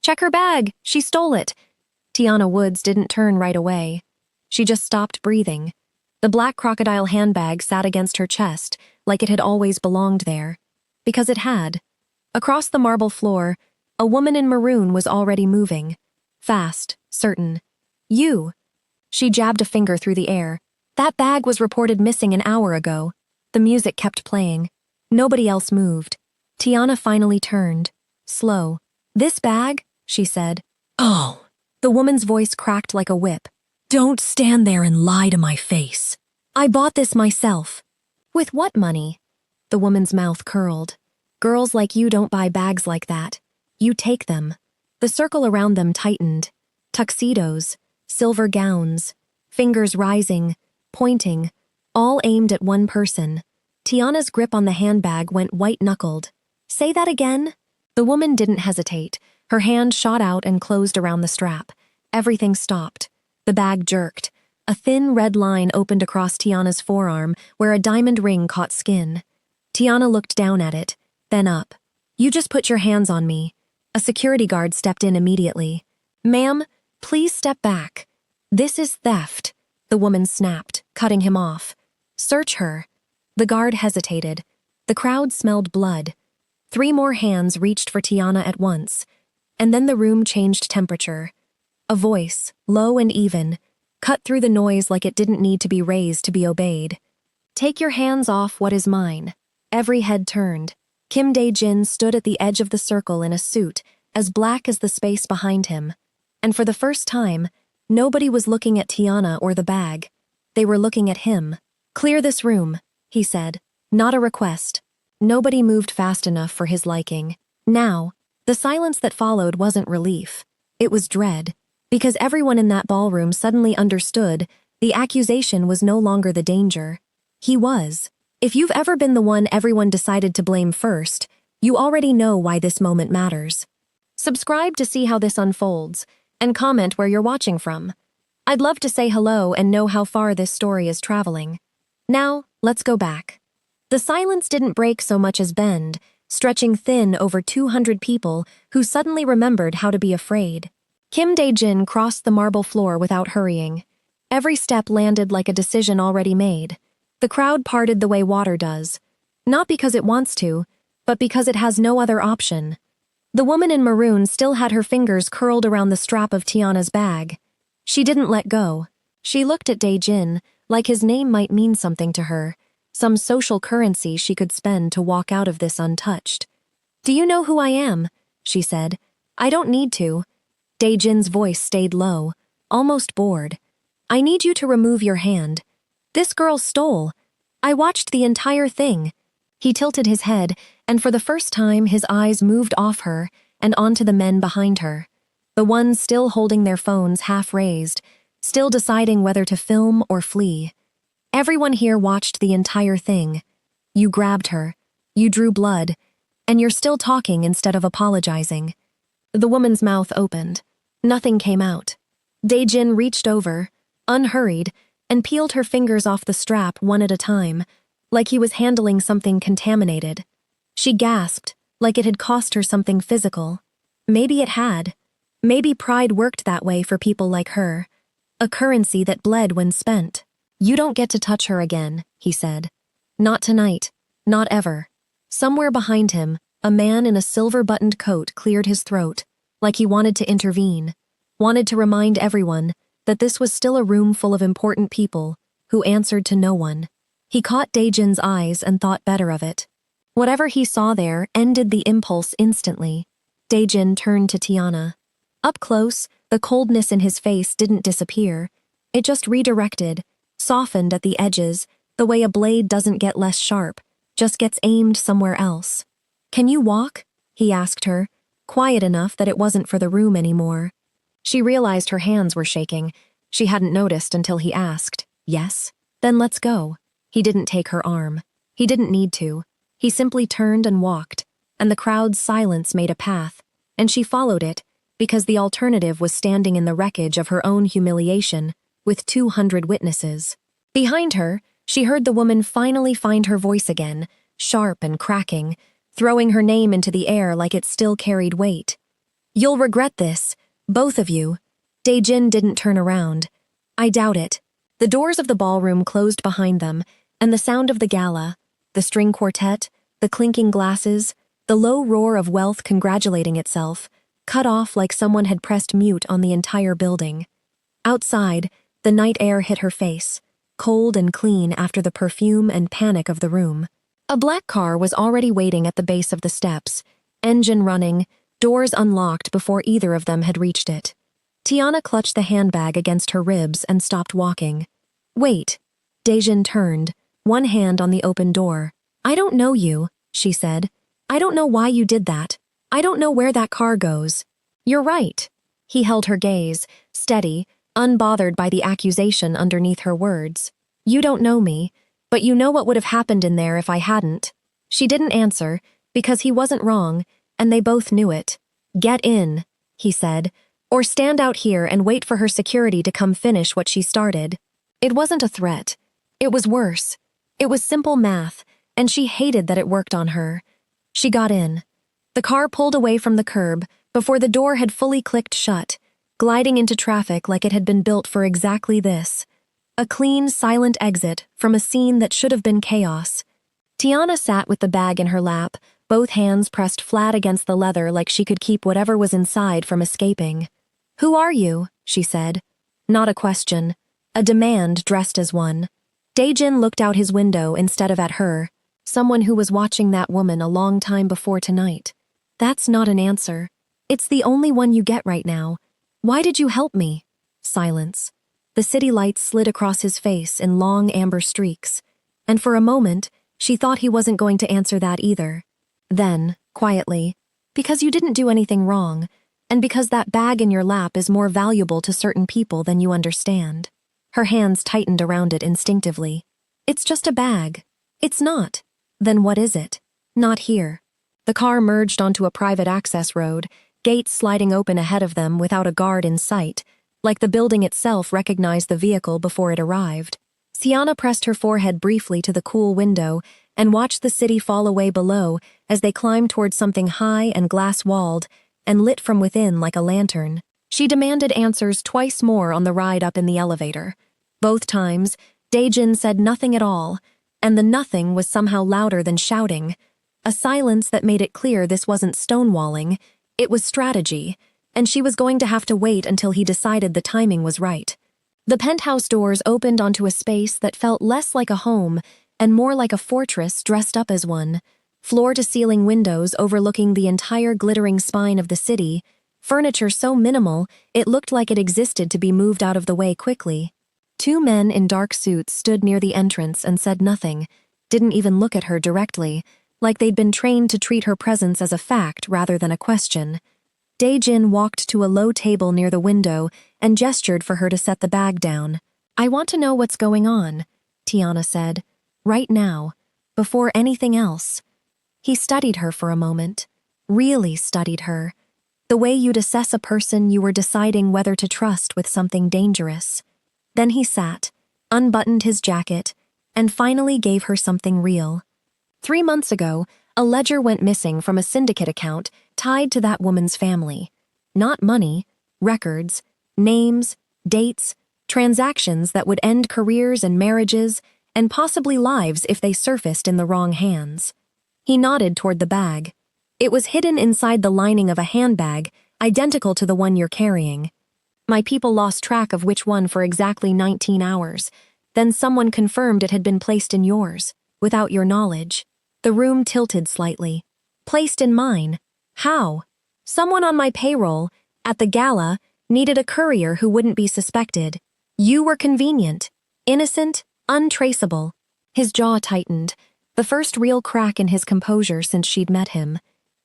Check her bag! She stole it! Tiana Woods didn't turn right away. She just stopped breathing. The black crocodile handbag sat against her chest, like it had always belonged there. Because it had. Across the marble floor, a woman in maroon was already moving. Fast, certain. You! She jabbed a finger through the air. That bag was reported missing an hour ago. The music kept playing. Nobody else moved. Tiana finally turned. Slow. This bag? She said. Oh. The woman's voice cracked like a whip. Don't stand there and lie to my face. I bought this myself. With what money? The woman's mouth curled. Girls like you don't buy bags like that. You take them. The circle around them tightened. Tuxedos, silver gowns, fingers rising, pointing, all aimed at one person. Tiana's grip on the handbag went white-knuckled. Say that again? The woman didn't hesitate. Her hand shot out and closed around the strap. Everything stopped. The bag jerked. A thin red line opened across Tiana's forearm where a diamond ring caught skin. Tiana looked down at it, then up. You just put your hands on me. A security guard stepped in immediately. Ma'am, please step back. This is theft, the woman snapped, cutting him off. Search her. The guard hesitated. The crowd smelled blood. 3 more hands reached for Tiana at once, and then the room changed temperature. A voice, low and even, cut through the noise like it didn't need to be raised to be obeyed. Take your hands off what is mine. Every head turned. Kim DaeJin stood at the edge of the circle in a suit, as black as the space behind him. And for the first time, nobody was looking at Tiana or the bag. They were looking at him. Clear this room, he said. Not a request. Nobody moved fast enough for his liking. Now, the silence that followed wasn't relief. It was dread. Because everyone in that ballroom suddenly understood the accusation was no longer the danger. He was. If you've ever been the one everyone decided to blame first, you already know why this moment matters. Subscribe to see how this unfolds, and comment where you're watching from. I'd love to say hello and know how far this story is traveling. Now, let's go back. The silence didn't break so much as bend, stretching thin over 200 people who suddenly remembered how to be afraid. Kim DaeJin crossed the marble floor without hurrying. Every step landed like a decision already made. The crowd parted the way water does, not because it wants to, but because it has no other option. The woman in maroon still had her fingers curled around the strap of Tiana's bag. She didn't let go. She looked at DaeJin like his name might mean something to her, some social currency she could spend to walk out of this untouched. Do you know who I am? She said. I don't need to. DaeJin's voice stayed low, almost bored. I need you to remove your hand. This girl stole. I watched the entire thing. He tilted his head, and for the first time his eyes moved off her and onto the men behind her. The ones still holding their phones half raised, still deciding whether to film or flee. Everyone here watched the entire thing. You grabbed her. You drew blood. And you're still talking instead of apologizing. The woman's mouth opened. Nothing came out. DaeJin reached over, unhurried, and peeled her fingers off the strap one at a time, like he was handling something contaminated. She gasped, like it had cost her something physical. Maybe it had. Maybe pride worked that way for people like her. A currency that bled when spent. You don't get to touch her again, he said. Not tonight. Not ever. Somewhere behind him, a man in a silver-buttoned coat cleared his throat, like he wanted to intervene, wanted to remind everyone that this was still a room full of important people who answered to no one. He caught DaeJin's eyes and thought better of it. Whatever he saw there ended the impulse instantly. DaeJin turned to Tiana. Up close, the coldness in his face didn't disappear. It just redirected, softened at the edges, the way a blade doesn't get less sharp, just gets aimed somewhere else. Can you walk? He asked her, quiet enough that it wasn't for the room anymore. She realized her hands were shaking. She hadn't noticed until he asked. Yes? Then let's go. He didn't take her arm. He didn't need to. He simply turned and walked, and the crowd's silence made a path, and she followed it, because the alternative was standing in the wreckage of her own humiliation, with 200 witnesses. Behind her, she heard the woman finally find her voice again, sharp and cracking, throwing her name into the air like it still carried weight. You'll regret this, both of you. DaeJin didn't turn around. I doubt it. The doors of the ballroom closed behind them, and the sound of the gala, the string quartet, the clinking glasses, the low roar of wealth congratulating itself, cut off like someone had pressed mute on the entire building. Outside, the night air hit her face, cold and clean after the perfume and panic of the room. A black car was already waiting at the base of the steps, engine running, doors unlocked before either of them had reached it. Tiana clutched the handbag against her ribs and stopped walking. Wait. DaeJin turned, one hand on the open door. I don't know you, she said. I don't know why you did that. I don't know where that car goes. You're right. He held her gaze, steady, unbothered by the accusation underneath her words. You don't know me, but you know what would have happened in there if I hadn't. She didn't answer, because he wasn't wrong, and they both knew it. Get in, he said, or stand out here and wait for her security to come finish what she started. It wasn't a threat. It was worse. It was simple math, and she hated that it worked on her. She got in. The car pulled away from the curb before the door had fully clicked shut, gliding into traffic like it had been built for exactly this. A clean, silent exit from a scene that should have been chaos. Tiana sat with the bag in her lap, both hands pressed flat against the leather like she could keep whatever was inside from escaping. Who are you? She said. Not a question. A demand dressed as one. DaeJin looked out his window instead of at her, someone who was watching that woman a long time before tonight. That's not an answer. It's the only one you get right now. Why did you help me? Silence. The city lights slid across his face in long amber streaks, and for a moment, she thought he wasn't going to answer that either. Then, quietly, because you didn't do anything wrong, and because that bag in your lap is more valuable to certain people than you understand. Her hands tightened around it instinctively. It's just a bag. It's not. Then what is it? Not here. The car merged onto a private access road, gates sliding open ahead of them without a guard in sight, like the building itself recognized the vehicle before it arrived. Tiana pressed her forehead briefly to the cool window and watched the city fall away below as they climbed towards something high and glass-walled and lit from within like a lantern. She demanded answers twice more on the ride up in the elevator. Both times, DaeJin said nothing at all, and the nothing was somehow louder than shouting. A silence that made it clear this wasn't stonewalling, it was strategy, and she was going to have to wait until he decided the timing was right. The penthouse doors opened onto a space that felt less like a home and more like a fortress dressed up as one. Floor-to-ceiling windows overlooking the entire glittering spine of the city, furniture so minimal it looked like it existed to be moved out of the way quickly. Two men in dark suits stood near the entrance and said nothing, didn't even look at her directly, like they'd been trained to treat her presence as a fact rather than a question. DaeJin walked to a low table near the window and gestured for her to set the bag down. I want to know what's going on, Tiana said. Right now, before anything else. He studied her for a moment, really studied her. The way you'd assess a person you were deciding whether to trust with something dangerous. Then he sat, unbuttoned his jacket, and finally gave her something real. 3 months ago, a ledger went missing from a syndicate account tied to that woman's family. Not money, records, names, dates, transactions that would end careers and marriages and possibly lives if they surfaced in the wrong hands. He nodded toward the bag. It was hidden inside the lining of a handbag, identical to the one you're carrying. My people lost track of which one for exactly 19 hours. Then someone confirmed it had been placed in yours, without your knowledge. The room tilted slightly. Placed in mine. How? Someone on my payroll, at the gala, needed a courier who wouldn't be suspected. You were convenient, innocent, untraceable. His jaw tightened, the first real crack in his composure since she'd met him.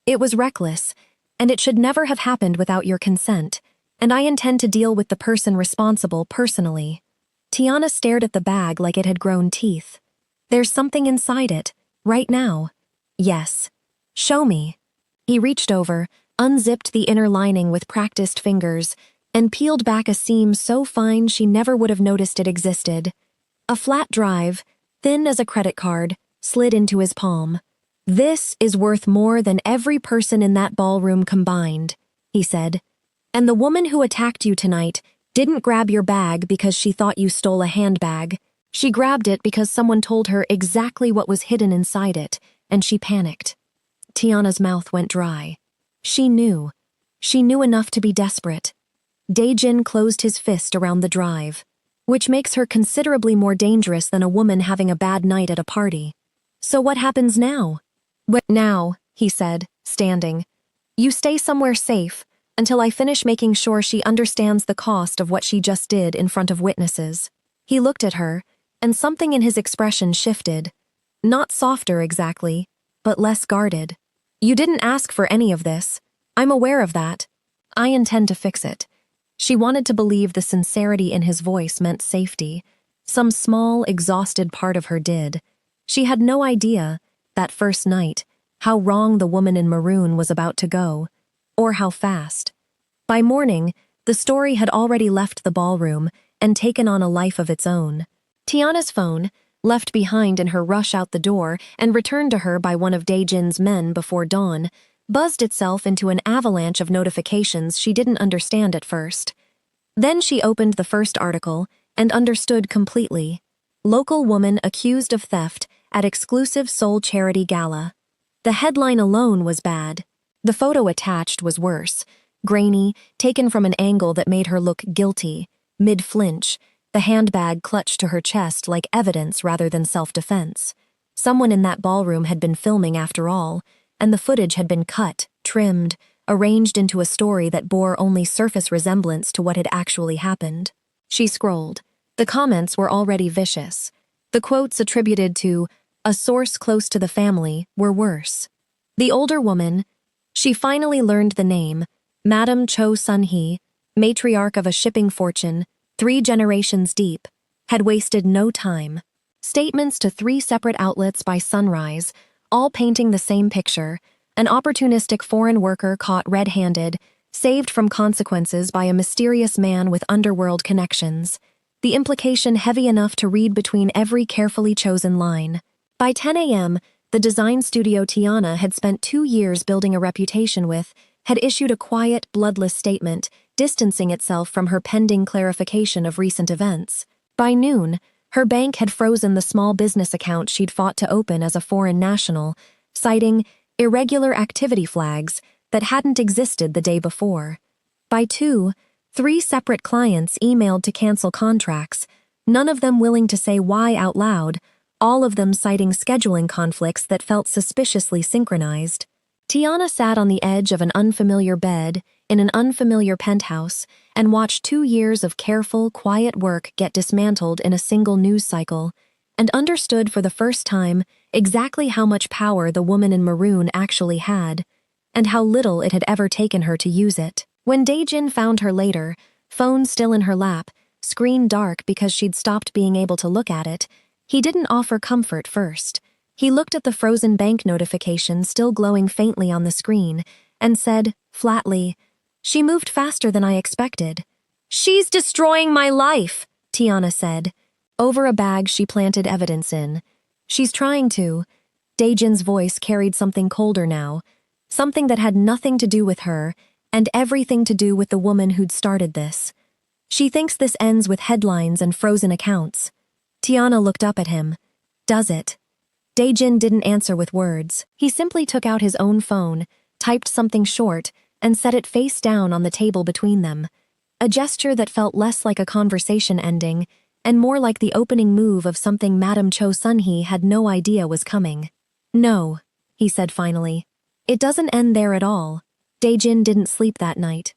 It was reckless, and it should never have happened without your consent, and I intend to deal with the person responsible personally. Tiana stared at the bag like it had grown teeth. There's something inside it, right now. Yes. Show me. He reached over, unzipped the inner lining with practiced fingers, and peeled back a seam so fine she never would have noticed it existed. A flat drive, thin as a credit card, slid into his palm. This is worth more than every person in that ballroom combined. he said. "And the woman who attacked you tonight didn't grab your bag because she thought you stole a handbag. She grabbed it because someone told her exactly what was hidden inside it, and she panicked." Tiana's mouth went dry. She knew. She knew enough to be desperate. DaeJin closed his fist around the drive, which makes her considerably more dangerous than a woman having a bad night at a party. "So what happens now?" "What now?" he said, standing. "You stay somewhere safe until I finish making sure she understands the cost of what she just did in front of witnesses." He looked at her, and something in his expression shifted. Not softer exactly, but less guarded. "You didn't ask for any of this. I'm aware of that. I intend to fix it." She wanted to believe the sincerity in his voice meant safety. Some small, exhausted part of her did. She had no idea, that first night, how wrong the woman in maroon was about to go, or how fast. By morning, the story had already left the ballroom and taken on a life of its own. Tiana's phone, left behind in her rush out the door and returned to her by one of DaeJin's men before dawn, buzzed itself into an avalanche of notifications she didn't understand at first. Then she opened the first article and understood completely. Local woman accused of theft at exclusive Seoul charity gala. The headline alone was bad. The photo attached was worse, grainy, taken from an angle that made her look guilty, mid-flinch, the handbag clutched to her chest like evidence rather than self-defense. Someone in that ballroom had been filming after all, and the footage had been cut, trimmed, arranged into a story that bore only surface resemblance to what had actually happened. She scrolled. The comments were already vicious. The quotes attributed to "a source close to the family" were worse. The older woman, she finally learned the name, Madam Cho Sun-hee, matriarch of a shipping fortune, 3 generations deep, had wasted no time. Statements to 3 separate outlets by sunrise, all painting the same picture: an opportunistic foreign worker caught red-handed, saved from consequences by a mysterious man with underworld connections. The implication heavy enough to read between every carefully chosen line. By 10 a.m., the design studio Tiana had spent 2 years building a reputation with had issued a quiet, bloodless statement, distancing itself from her pending clarification of recent events. By noon, her bank had frozen the small business account she'd fought to open as a foreign national, citing irregular activity flags that hadn't existed the day before. By 2, 3 separate clients emailed to cancel contracts, none of them willing to say why out loud, all of them citing scheduling conflicts that felt suspiciously synchronized. Tiana sat on the edge of an unfamiliar bed in an unfamiliar penthouse and watched 2 years of careful, quiet work get dismantled in a single news cycle, and understood for the first time exactly how much power the woman in maroon actually had, and how little it had ever taken her to use it. When DaeJin found her later, phone still in her lap, screen dark because she'd stopped being able to look at it, he didn't offer comfort first. He looked at the frozen bank notification still glowing faintly on the screen and said, flatly, "She moved faster than I expected." "She's destroying my life," Tiana said, over a bag she planted evidence in. "She's trying to." DaeJin's voice carried something colder now, something that had nothing to do with her and everything to do with the woman who'd started this. "She thinks this ends with headlines and frozen accounts." Tiana looked up at him. "Does it?" DaeJin didn't answer with words. He simply took out his own phone, typed something short, and set it face down on the table between them. A gesture that felt less like a conversation ending and more like the opening move of something Madam Cho Sun-hee had no idea was coming. "No," he said finally. "It doesn't end there at all." DaeJin didn't sleep that night.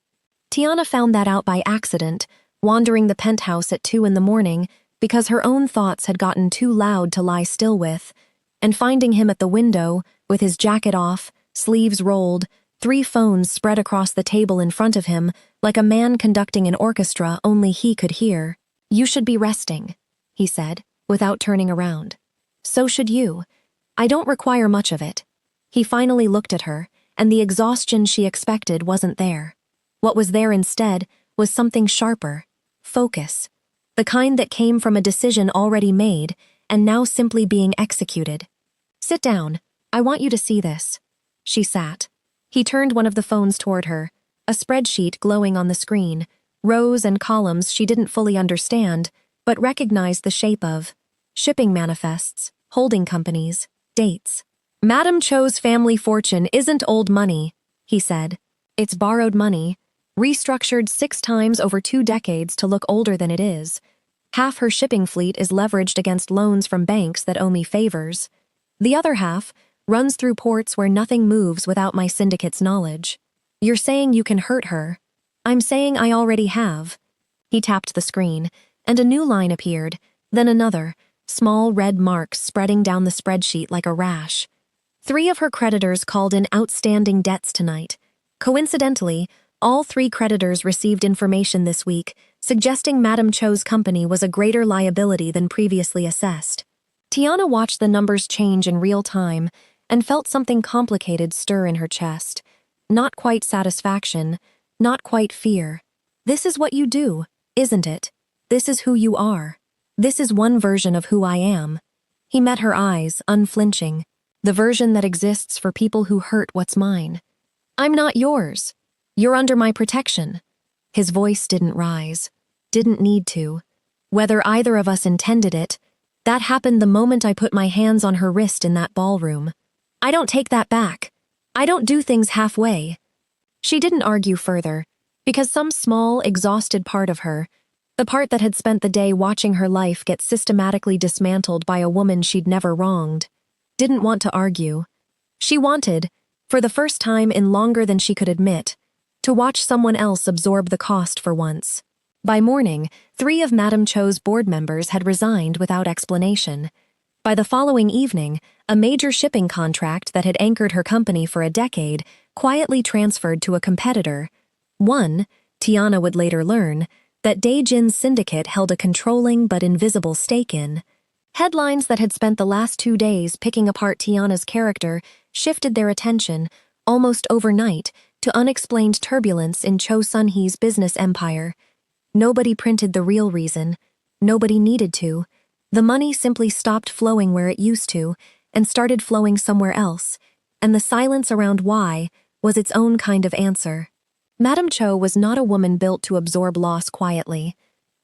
Tiana found that out by accident, wandering the penthouse at 2 in the morning because her own thoughts had gotten too loud to lie still with, and finding him at the window, with his jacket off, sleeves rolled, 3 phones spread across the table in front of him, like a man conducting an orchestra only he could hear. "You should be resting," he said, without turning around. "So should you. I don't require much of it." He finally looked at her, and the exhaustion she expected wasn't there. What was there instead was something sharper, focus, the kind that came from a decision already made and now simply being executed. "Sit down. I want you to see this." She sat. He turned one of the phones toward her. A spreadsheet glowing on the screen, rows and columns she didn't fully understand, but recognized the shape of. Shipping manifests, holding companies, dates. Madame Cho's family fortune isn't old money, he said. It's borrowed money, restructured 6 times over 2 decades to look older than it is. Half her shipping fleet is leveraged against loans from banks that owe me favors. The other half runs through ports where nothing moves without my syndicate's knowledge. You're saying you can hurt her. I'm saying I already have. He tapped the screen, and a new line appeared, then another, small red marks spreading down the spreadsheet like a rash. 3 of her creditors called in outstanding debts tonight. Coincidentally, all 3 creditors received information this week, suggesting Madame Cho's company was a greater liability than previously assessed. Tiana watched the numbers change in real time and felt something complicated stir in her chest. Not quite satisfaction, not quite fear. This is what you do, isn't it? This is who you are. This is one version of who I am. He met her eyes, unflinching. The version that exists for people who hurt what's mine. I'm not yours. You're under my protection. His voice didn't rise. Didn't need to. Whether either of us intended it, that happened the moment I put my hands on her wrist in that ballroom. I don't take that back. I don't do things halfway. She didn't argue further, because some small, exhausted part of her, the part that had spent the day watching her life get systematically dismantled by a woman she'd never wronged, didn't want to argue. She wanted, for the first time in longer than she could admit, to watch someone else absorb the cost for once. By morning, 3 of Madame Cho's board members had resigned without explanation. By the following evening, a major shipping contract that had anchored her company for a decade quietly transferred to a competitor. One, Tiana would later learn, that DaeJin's syndicate held a controlling but invisible stake in. Headlines that had spent the last 2 days picking apart Tiana's character shifted their attention, almost overnight, to unexplained turbulence in Cho Sun-hee's business empire. Nobody printed the real reason. Nobody needed to. The money simply stopped flowing where it used to and started flowing somewhere else, and the silence around why was its own kind of answer. Madame Cho was not a woman built to absorb loss quietly.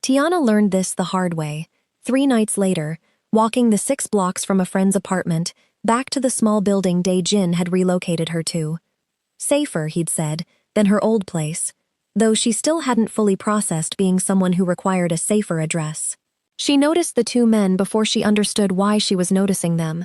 Tiana learned this the hard way. 3 nights later, walking the 6 blocks from a friend's apartment, back to the small building DaeJin had relocated her to. Safer, he'd said, than her old place, though she still hadn't fully processed being someone who required a safer address. She noticed the 2 men before she understood why she was noticing them.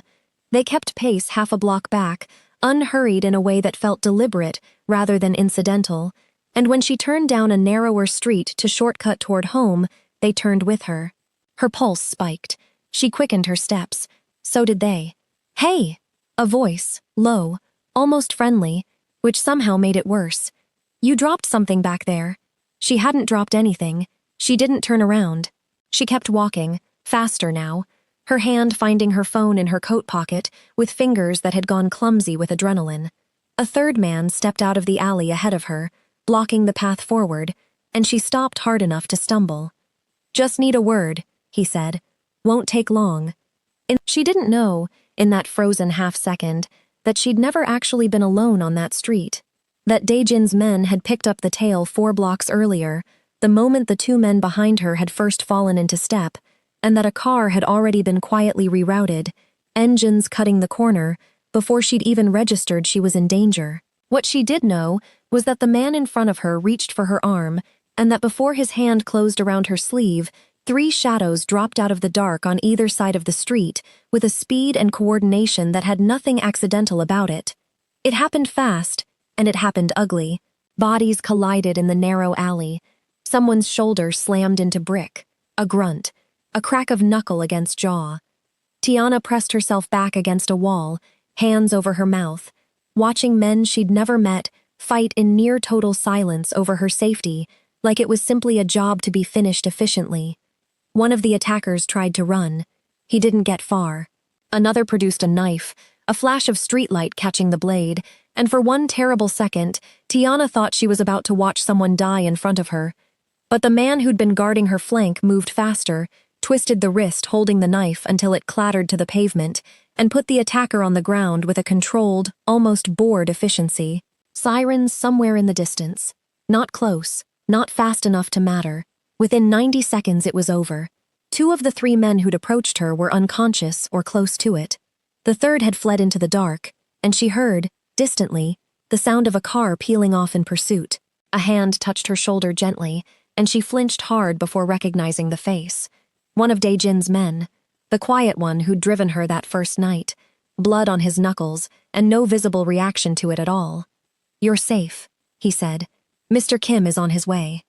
They kept pace half a block back, unhurried in a way that felt deliberate rather than incidental, and when she turned down a narrower street to shortcut toward home, they turned with her. Her pulse spiked. She quickened her steps. So did they. "Hey!" A voice, low, almost friendly, which somehow made it worse. "You dropped something back there." She hadn't dropped anything. She didn't turn around. She kept walking, faster now, her hand finding her phone in her coat pocket with fingers that had gone clumsy with adrenaline. A 3rd man stepped out of the alley ahead of her, blocking the path forward, and she stopped hard enough to stumble. "Just need a word," he said. "Won't take long." She didn't know, in that frozen half-second, that she'd never actually been alone on that street. That DaeJin's men had picked up the tail 4 blocks earlier, the moment the 2 men behind her had first fallen into step, and that a car had already been quietly rerouted, engines cutting the corner, before she'd even registered she was in danger. What she did know was that the man in front of her reached for her arm, and that before his hand closed around her sleeve, 3 shadows dropped out of the dark on either side of the street with a speed and coordination that had nothing accidental about it. It happened fast, and it happened ugly. Bodies collided in the narrow alley. Someone's shoulder slammed into brick. A grunt. A crack of knuckle against jaw. Tiana pressed herself back against a wall, hands over her mouth, watching men she'd never met fight in near total silence over her safety, like it was simply a job to be finished efficiently. One of the attackers tried to run. He didn't get far. Another produced a knife, a flash of streetlight catching the blade, and for one terrible second, Tiana thought she was about to watch someone die in front of her. But the man who'd been guarding her flank moved faster, twisted the wrist holding the knife until it clattered to the pavement, and put the attacker on the ground with a controlled, almost bored efficiency. Sirens somewhere in the distance. Not close, not fast enough to matter. Within 90 seconds it was over. 2 of the 3 men who'd approached her were unconscious or close to it. The third had fled into the dark, and she heard, distantly, the sound of a car peeling off in pursuit. A hand touched her shoulder gently, and she flinched hard before recognizing the face. One of DaeJin's men, the quiet one who'd driven her that first night, blood on his knuckles and no visible reaction to it at all. "You're safe," he said. "Mr. Kim is on his way."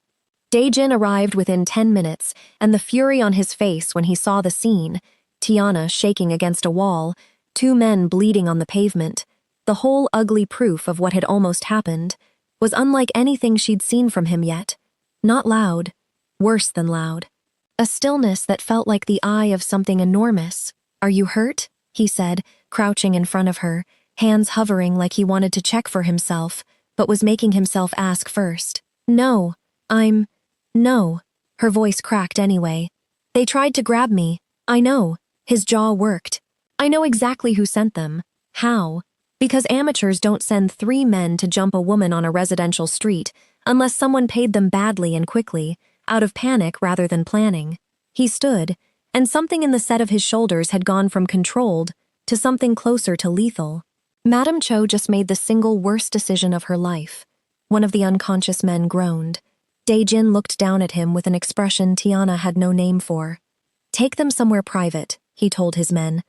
DaeJin arrived within 10 minutes, and the fury on his face when he saw the scene, Tiana shaking against a wall, 2 men bleeding on the pavement, the whole ugly proof of what had almost happened, was unlike anything she'd seen from him yet. Not loud, worse than loud. A stillness that felt like the eye of something enormous. "Are you hurt?" he said, crouching in front of her, hands hovering like he wanted to check for himself, but was making himself ask first. "No, No." Her voice cracked anyway. "They tried to grab me. I know." His jaw worked. "I know exactly who sent them. How? Because amateurs don't send 3 men to jump a woman on a residential street unless someone paid them badly and quickly, out of panic rather than planning." He stood, and something in the set of his shoulders had gone from controlled to something closer to lethal. Madame Cho just made the single worst decision of her life. One of the unconscious men groaned. DaeJin looked down at him with an expression Tiana had no name for. "Take them somewhere private," he told his men.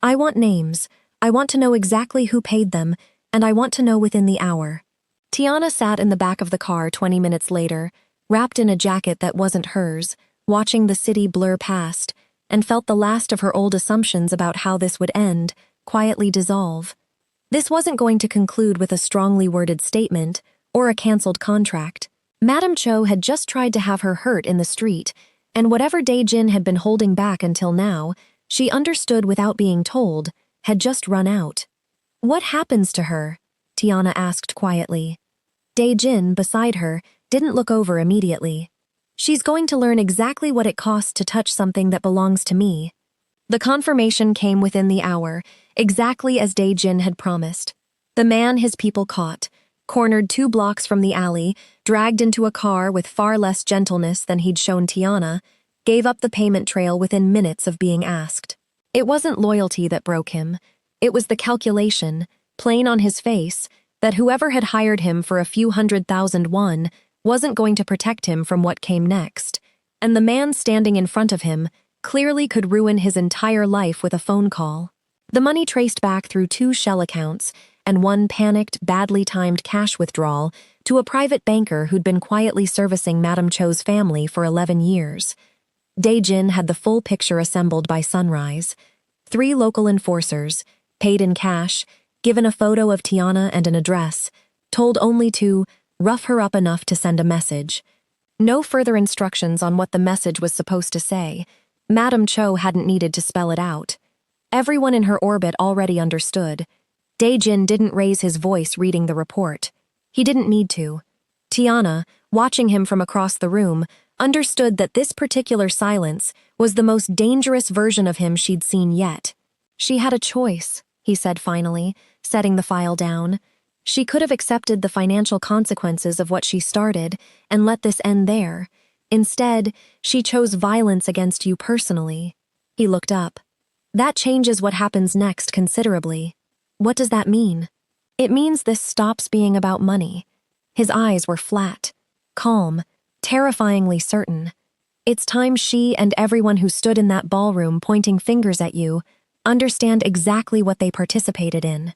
"I want names. I want to know exactly who paid them, and I want to know within the hour." Tiana sat in the back of the car 20 minutes later, wrapped in a jacket that wasn't hers, watching the city blur past, and felt the last of her old assumptions about how this would end quietly dissolve. This wasn't going to conclude with a strongly worded statement or a canceled contract. Madame Cho had just tried to have her hurt in the street, and whatever DaeJin had been holding back until now, she understood without being told, had just run out. "What happens to her?" Tiana asked quietly. DaeJin, beside her, didn't look over immediately. "She's going to learn exactly what it costs to touch something that belongs to me." The confirmation came within the hour, exactly as DaeJin had promised. The man his people caught, cornered 2 blocks from the alley, dragged into a car with far less gentleness than he'd shown Tiana, gave up the payment trail within minutes of being asked. It wasn't loyalty that broke him. It was the calculation, plain on his face, that whoever had hired him for a few 100,000 won wasn't going to protect him from what came next, and the man standing in front of him clearly could ruin his entire life with a phone call. The money traced back through 2 shell accounts and 1 panicked, badly timed cash withdrawal to a private banker who'd been quietly servicing Madame Cho's family for 11 years. DaeJin had the full picture assembled by sunrise. 3 local enforcers, paid in cash, given a photo of Tiana and an address, told only to rough her up enough to send a message. No further instructions on what the message was supposed to say. Madame Cho hadn't needed to spell it out. Everyone in her orbit already understood. DaeJin didn't raise his voice reading the report. He didn't need to. Tiana, watching him from across the room, understood that this particular silence was the most dangerous version of him she'd seen yet. "She had a choice," he said finally, setting the file down. "She could have accepted the financial consequences of what she started and let this end there. Instead, she chose violence against you personally." He looked up. "That changes what happens next considerably." "What does that mean?" "It means this stops being about money." His eyes were flat, calm, terrifyingly certain. "It's time she and everyone who stood in that ballroom pointing fingers at you understand exactly what they participated in."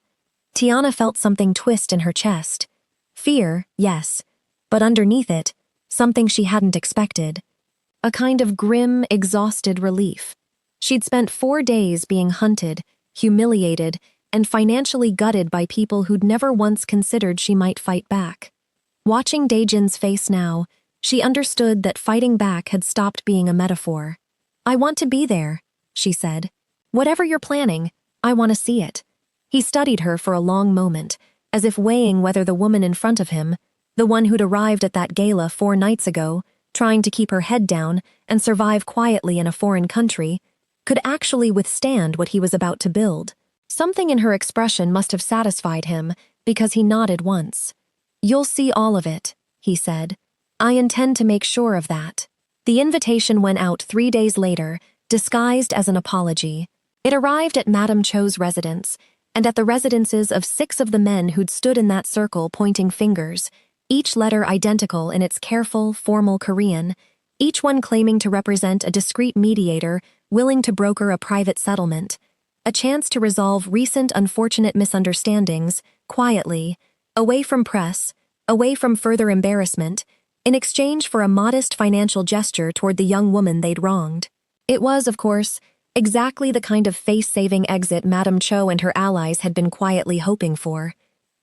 Tiana felt something twist in her chest. Fear, yes, but underneath it, something she hadn't expected. A kind of grim, exhausted relief. She'd spent 4 days being hunted, humiliated, and financially gutted by people who'd never once considered she might fight back. Watching DaeJin's face now, she understood that fighting back had stopped being a metaphor. "I want to be there," she said. "Whatever you're planning, I want to see it." He studied her for a long moment, as if weighing whether the woman in front of him, the one who'd arrived at that gala 4 nights ago, trying to keep her head down and survive quietly in a foreign country, could actually withstand what he was about to build. Something in her expression must have satisfied him, because he nodded once. "You'll see all of it," he said. "I intend to make sure of that." The invitation went out 3 days later, disguised as an apology. It arrived at Madame Cho's residence, and at the residences of 6 of the men who'd stood in that circle pointing fingers, each letter identical in its careful, formal Korean, each one claiming to represent a discreet mediator willing to broker a private settlement, a chance to resolve recent unfortunate misunderstandings, quietly, away from press, away from further embarrassment, in exchange for a modest financial gesture toward the young woman they'd wronged. It was, of course, exactly the kind of face-saving exit Madame Cho and her allies had been quietly hoping for.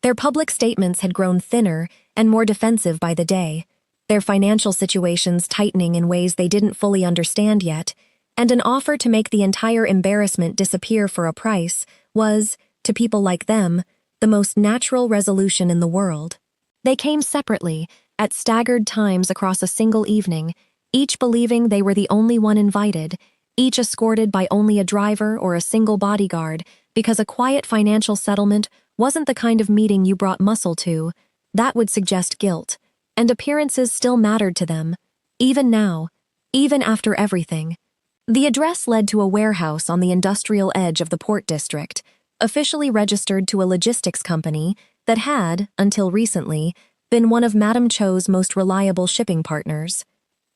Their public statements had grown thinner and more defensive by the day, their financial situations tightening in ways they didn't fully understand yet, and an offer to make the entire embarrassment disappear for a price was, to people like them, the most natural resolution in the world. They came separately, at staggered times across a single evening, each believing they were the only one invited, each escorted by only a driver or a single bodyguard, because a quiet financial settlement wasn't the kind of meeting you brought muscle to. That would suggest guilt, and appearances still mattered to them, even now, even after everything. The address led to a warehouse on the industrial edge of the port district, officially registered to a logistics company that had, until recently, been one of Madame Cho's most reliable shipping partners.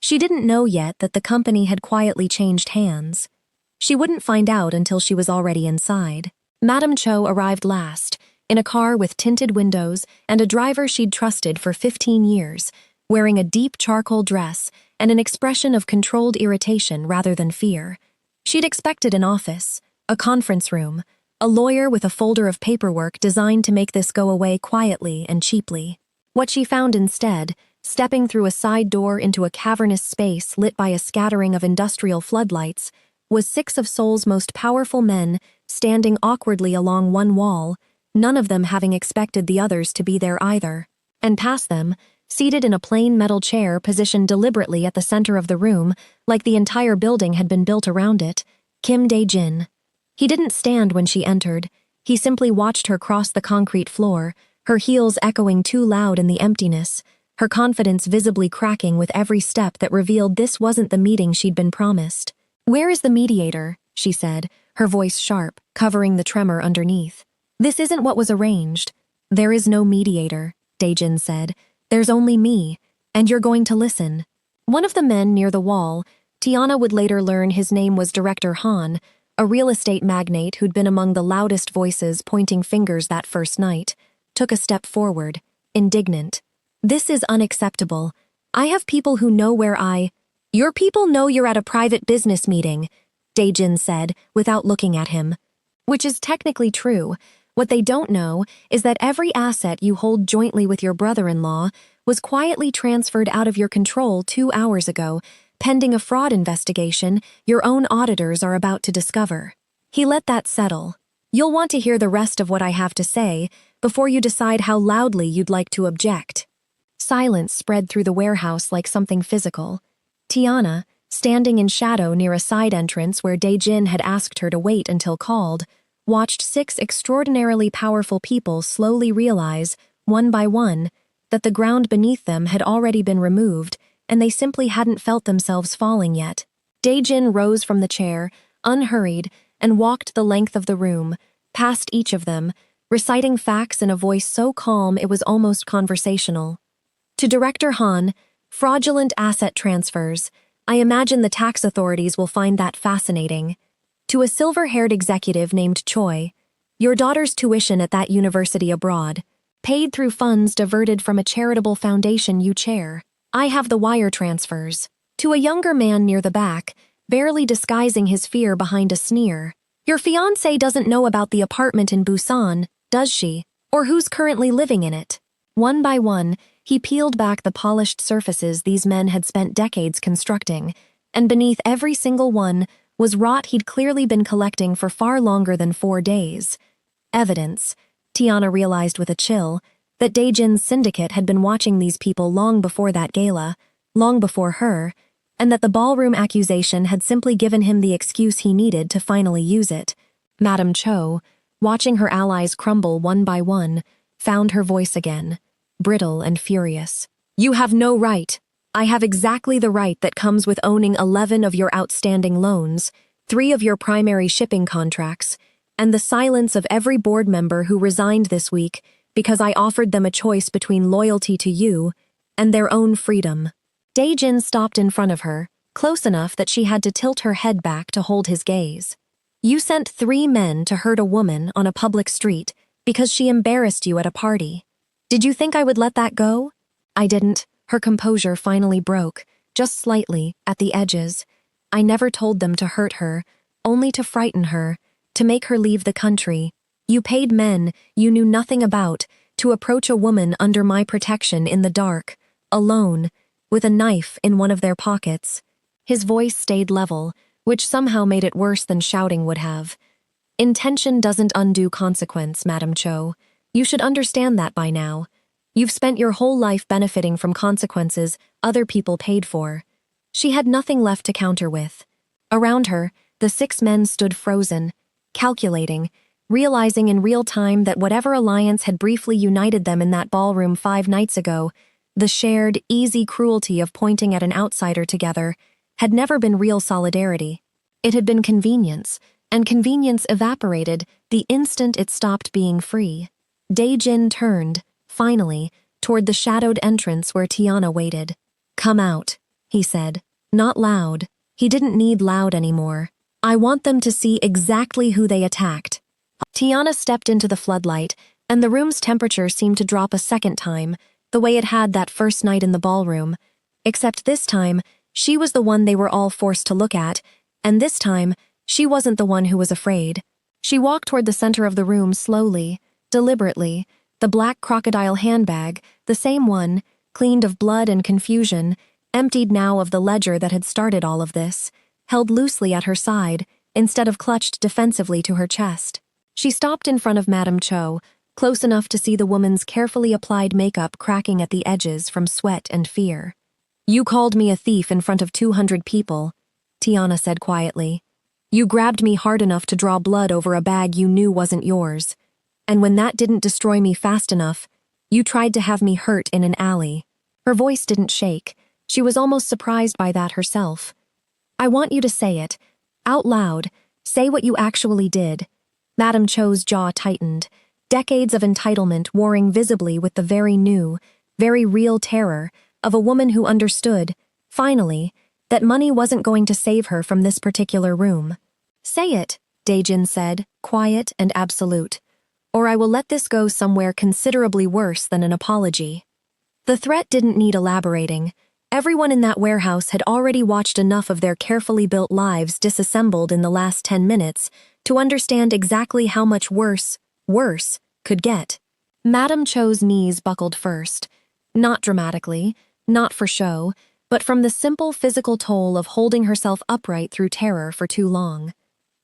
She didn't know yet that the company had quietly changed hands. She wouldn't find out until she was already inside. Madame Cho arrived last, in a car with tinted windows and a driver she'd trusted for 15 years, wearing a deep charcoal dress and an expression of controlled irritation rather than fear. She'd expected an office, a conference room, a lawyer with a folder of paperwork designed to make this go away quietly and cheaply. What she found instead, stepping through a side door into a cavernous space lit by a scattering of industrial floodlights, was 6 of Seoul's most powerful men standing awkwardly along one wall, none of them having expected the others to be there either. And past them, seated in a plain metal chair positioned deliberately at the center of the room, like the entire building had been built around it, Kim DaeJin. He didn't stand when she entered. He simply watched her cross the concrete floor, her heels echoing too loud in the emptiness, her confidence visibly cracking with every step that revealed this wasn't the meeting she'd been promised. "Where is the mediator?" she said, her voice sharp, covering the tremor underneath. "This isn't what was arranged." "There is no mediator," DaeJin said. "There's only me, and you're going to listen." One of the men near the wall, Tiana would later learn his name was Director Han, a real estate magnate who'd been among the loudest voices pointing fingers that first night, took a step forward, indignant. "This is unacceptable. I have people who know where Your people know you're at a private business meeting," DaeJin said, without looking at him. "Which is technically true. What they don't know is that every asset you hold jointly with your brother-in-law was quietly transferred out of your control 2 hours ago, pending a fraud investigation your own auditors are about to discover." He let that settle. "You'll want to hear the rest of what I have to say before you decide how loudly you'd like to object." Silence spread through the warehouse like something physical. Tiana, standing in shadow near a side entrance where DaeJin had asked her to wait until called, watched 6 extraordinarily powerful people slowly realize, one by one, that the ground beneath them had already been removed and they simply hadn't felt themselves falling yet. DaeJin rose from the chair, unhurried, and walked the length of the room, past each of them, reciting facts in a voice so calm it was almost conversational. "To Director Han, fraudulent asset transfers. I imagine the tax authorities will find that fascinating. To a silver-haired executive named Choi, your daughter's tuition at that university abroad, paid through funds diverted from a charitable foundation you chair. I have the wire transfers." To a younger man near the back, barely disguising his fear behind a sneer, "Your fiancée doesn't know about the apartment in Busan, does she? Or who's currently living in it?" One by one, he peeled back the polished surfaces these men had spent decades constructing, and beneath every single one was rot he'd clearly been collecting for far longer than 4 days. Evidence, Tiana realized with a chill, that DaeJin's syndicate had been watching these people long before that gala, long before her, and that the ballroom accusation had simply given him the excuse he needed to finally use it. Madame Cho, watching her allies crumble one by one, found her voice again, brittle and furious. You have no right. I have exactly the right that comes with owning 11 of your outstanding loans, 3 of your primary shipping contracts, and the silence of every board member who resigned this week because I offered them a choice between loyalty to you and their own freedom. DaeJin stopped in front of her, close enough that she had to tilt her head back to hold his gaze. You sent 3 men to hurt a woman on a public street because she embarrassed you at a party. Did you think I would let that go? I didn't. Her composure finally broke, just slightly, at the edges. I never told them to hurt her, only to frighten her, to make her leave the country. You paid men you knew nothing about to approach a woman under my protection in the dark, alone, with a knife in one of their pockets. His voice stayed level, which somehow made it worse than shouting would have. Intention doesn't undo consequence, Madam Cho. You should understand that by now. You've spent your whole life benefiting from consequences other people paid for. She had nothing left to counter with. Around her, the 6 men stood frozen, calculating, realizing in real time that whatever alliance had briefly united them in that ballroom 5 nights ago, the shared, easy cruelty of pointing at an outsider together, had never been real solidarity. It had been convenience, and convenience evaporated the instant it stopped being free. DaeJin turned, finally, toward the shadowed entrance where Tiana waited. "Come out," he said. Not loud. He didn't need loud anymore. "I want them to see exactly who they attacked." Tiana stepped into the floodlight, and the room's temperature seemed to drop a second time, the way it had that first night in the ballroom. Except this time, she was the one they were all forced to look at, and this time, she wasn't the one who was afraid. She walked toward the center of the room slowly, deliberately, the black crocodile handbag, the same one, cleaned of blood and confusion, emptied now of the ledger that had started all of this, held loosely at her side, instead of clutched defensively to her chest. She stopped in front of Madame Cho, close enough to see the woman's carefully applied makeup cracking at the edges from sweat and fear. "You called me a thief in front of 200 people," Tiana said quietly. "You grabbed me hard enough to draw blood over a bag you knew wasn't yours. And when that didn't destroy me fast enough, you tried to have me hurt in an alley." Her voice didn't shake. She was almost surprised by that herself. "I want you to say it. Out loud. Say what you actually did." Madame Cho's jaw tightened. Decades of entitlement warring visibly with the very new, very real terror of a woman who understood, finally, that money wasn't going to save her from this particular room. "Say it," DaeJin said, quiet and absolute. "Or I will let this go somewhere considerably worse than an apology." The threat didn't need elaborating. Everyone in that warehouse had already watched enough of their carefully built lives disassembled in the last 10 minutes to understand exactly how much worse could get. Madame Cho's knees buckled first. Not dramatically, not for show, but from the simple physical toll of holding herself upright through terror for too long.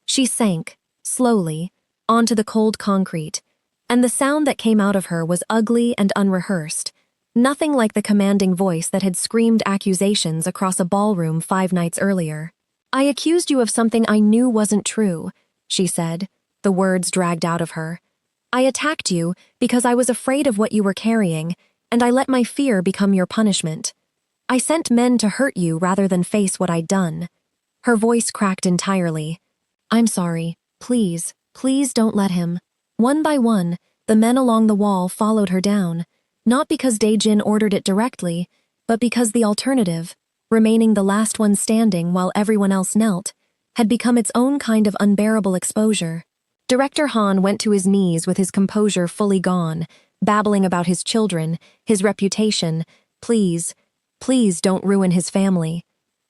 She sank, slowly, onto the cold concrete, and the sound that came out of her was ugly and unrehearsed, nothing like the commanding voice that had screamed accusations across a ballroom 5 nights earlier. "I accused you of something I knew wasn't true," she said, the words dragged out of her. "I attacked you because I was afraid of what you were carrying, and I let my fear become your punishment. I sent men to hurt you rather than face what I'd done." Her voice cracked entirely. "I'm sorry. Please don't let him." One by one, the men along the wall followed her down, not because DaeJin ordered it directly, but because the alternative, remaining the last one standing while everyone else knelt, had become its own kind of unbearable exposure. Director Han went to his knees with his composure fully gone, babbling about his children, his reputation. Please don't ruin his family.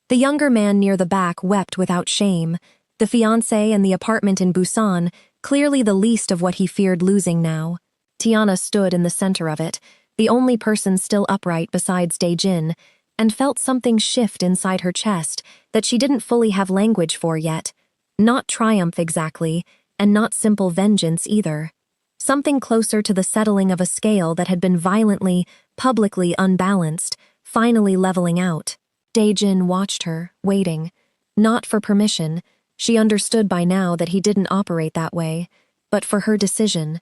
The younger man near the back wept without shame. The fiancé and the apartment in Busan, clearly the least of what he feared losing now. Tiana stood in the center of it, the only person still upright besides DaeJin, and felt something shift inside her chest that she didn't fully have language for yet. Not triumph exactly, and not simple vengeance either. Something closer to the settling of a scale that had been violently, publicly unbalanced, finally leveling out. DaeJin watched her, waiting. Not for permission. She understood by now that he didn't operate that way, but for her decision.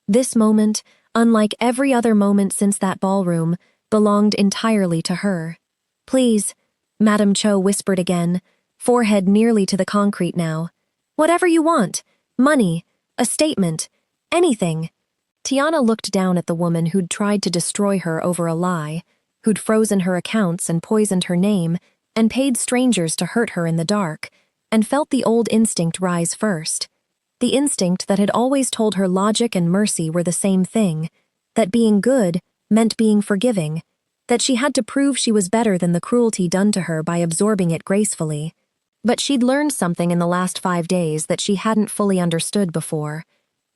This moment, unlike every other moment since that ballroom, belonged entirely to her. "Please," Madame Cho whispered again, forehead nearly to the concrete now. "Whatever you want. Money, a statement, anything." Tiana looked down at the woman who'd tried to destroy her over a lie, who'd frozen her accounts and poisoned her name, and paid strangers to hurt her in the dark, and felt the old instinct rise first. The instinct that had always told her logic and mercy were the same thing, that being good meant being forgiving, that she had to prove she was better than the cruelty done to her by absorbing it gracefully. But she'd learned something in the last 5 days that she hadn't fully understood before.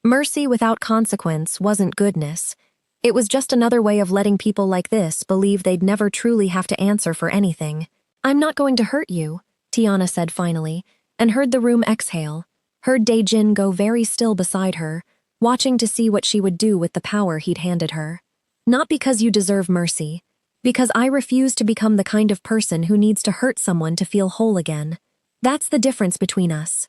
Mercy without consequence wasn't goodness. It was just another way of letting people like this believe they'd never truly have to answer for anything. "I'm not going to hurt you," Tiana said finally, and heard the room exhale, heard DaeJin go very still beside her, watching to see what she would do with the power he'd handed her. "Not because you deserve mercy, because I refuse to become the kind of person who needs to hurt someone to feel whole again. That's the difference between us."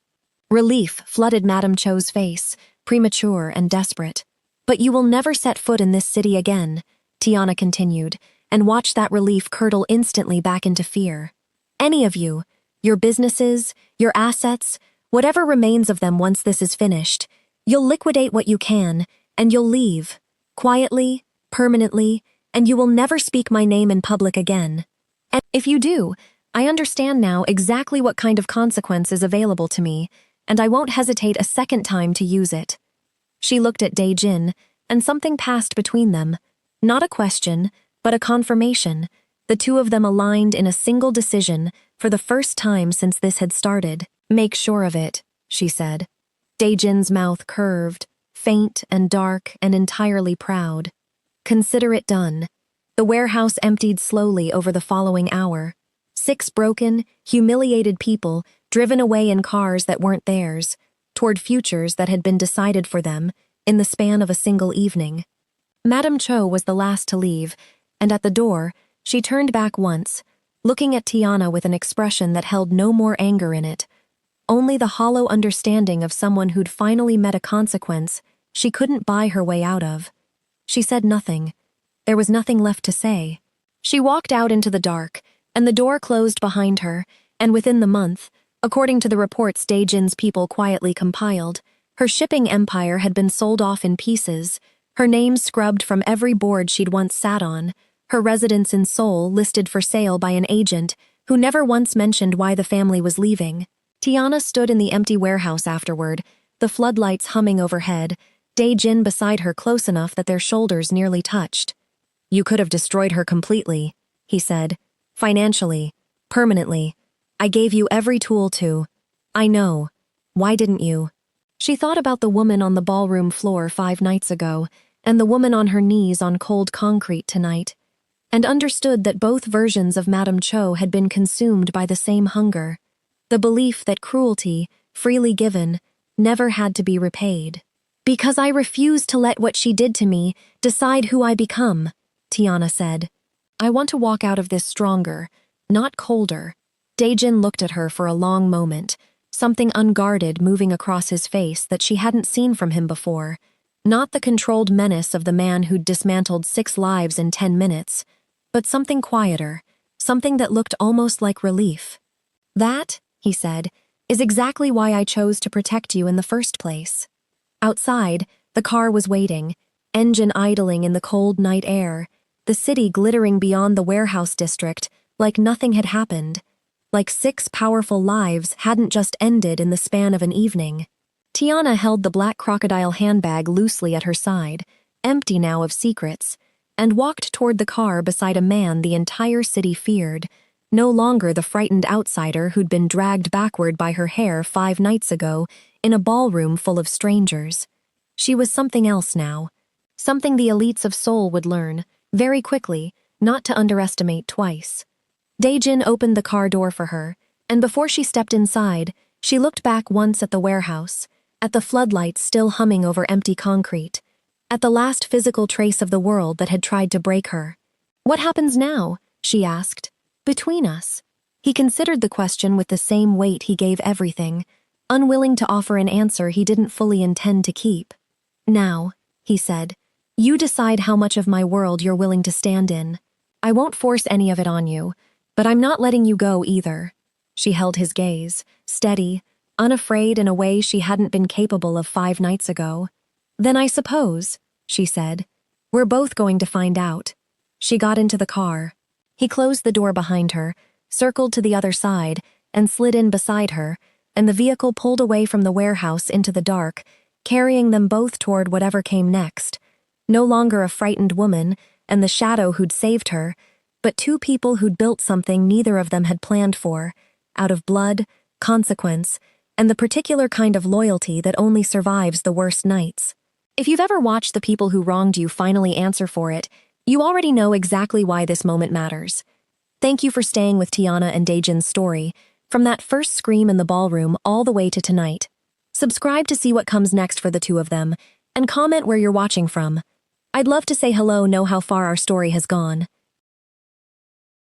Relief flooded Madame Cho's face, premature and desperate. "But you will never set foot in this city again," Tiana continued, and watched that relief curdle instantly back into fear. "Any of you, your businesses, your assets, whatever remains of them once this is finished, you'll liquidate what you can, and you'll leave, quietly, permanently, and you will never speak my name in public again. And if you do, I understand now exactly what kind of consequence is available to me, and I won't hesitate a second time to use it." She looked at DaeJin, and something passed between them. Not a question, but a confirmation. The two of them aligned in a single decision for the first time since this had started. "Make sure of it," she said. DaeJin's mouth curved, faint and dark and entirely proud. "Consider it done." The warehouse emptied slowly over the following hour. 6 broken, humiliated people driven away in cars that weren't theirs, toward futures that had been decided for them in the span of a single evening. Madame Cho was the last to leave, and at the door, she turned back once, looking at Tiana with an expression that held no more anger in it, only the hollow understanding of someone who'd finally met a consequence she couldn't buy her way out of. She said nothing. There was nothing left to say. She walked out into the dark, and the door closed behind her, and within the month, according to the reports DaeJin's people quietly compiled, her shipping empire had been sold off in pieces, her name scrubbed from every board she'd once sat on, her residence in Seoul listed for sale by an agent who never once mentioned why the family was leaving. Tiana stood in the empty warehouse afterward, the floodlights humming overhead, DaeJin beside her close enough that their shoulders nearly touched. "You could have destroyed her completely," he said. "Financially, permanently. I gave you every tool to. I know. Why didn't you?" She thought about the woman on the ballroom floor 5 nights ago, and the woman on her knees on cold concrete tonight, and understood that both versions of Madame Cho had been consumed by the same hunger, the belief that cruelty, freely given, never had to be repaid. "Because I refuse to let what she did to me decide who I become," Tiana said. "I want to walk out of this stronger, not colder." DaeJin looked at her for a long moment, something unguarded moving across his face that she hadn't seen from him before. Not the controlled menace of the man who'd dismantled 6 lives in 10 minutes, but something quieter, something that looked almost like relief. "That," he said, "is exactly why I chose to protect you in the first place." Outside, the car was waiting, engine idling in the cold night air, the city glittering beyond the warehouse district like nothing had happened, like 6 powerful lives hadn't just ended in the span of an evening. Tiana held the black crocodile handbag loosely at her side, empty now of secrets, and walked toward the car beside a man the entire city feared, no longer the frightened outsider who'd been dragged backward by her hair 5 nights ago in a ballroom full of strangers. She was something else now, something the elites of Seoul would learn, very quickly, not to underestimate twice. DaeJin opened the car door for her, and before she stepped inside, she looked back once at the warehouse, at the floodlights still humming over empty concrete, at the last physical trace of the world that had tried to break her. "What happens now?" she asked. "Between us." He considered the question with the same weight he gave everything, unwilling to offer an answer he didn't fully intend to keep. "Now," he said, "you decide how much of my world you're willing to stand in. I won't force any of it on you, but I'm not letting you go either. She held his gaze, steady, unafraid in a way she hadn't been capable of 5 nights ago. Then I suppose, she said, we're both going to find out. She got into the car. He closed the door behind her, circled to the other side, and slid in beside her, and the vehicle pulled away from the warehouse into the dark, carrying them both toward whatever came next. No longer a frightened woman and the shadow who'd saved her, but 2 people who'd built something neither of them had planned for, out of blood, consequence, and the particular kind of loyalty that only survives the worst nights. If you've ever watched the people who wronged you finally answer for it, you already know exactly why this moment matters. Thank you for staying with Tiana and DaeJin's story, from that first scream in the ballroom all the way to tonight. Subscribe to see what comes next for the 2 of them, and comment where you're watching from. I'd love to say hello, know how far our story has gone.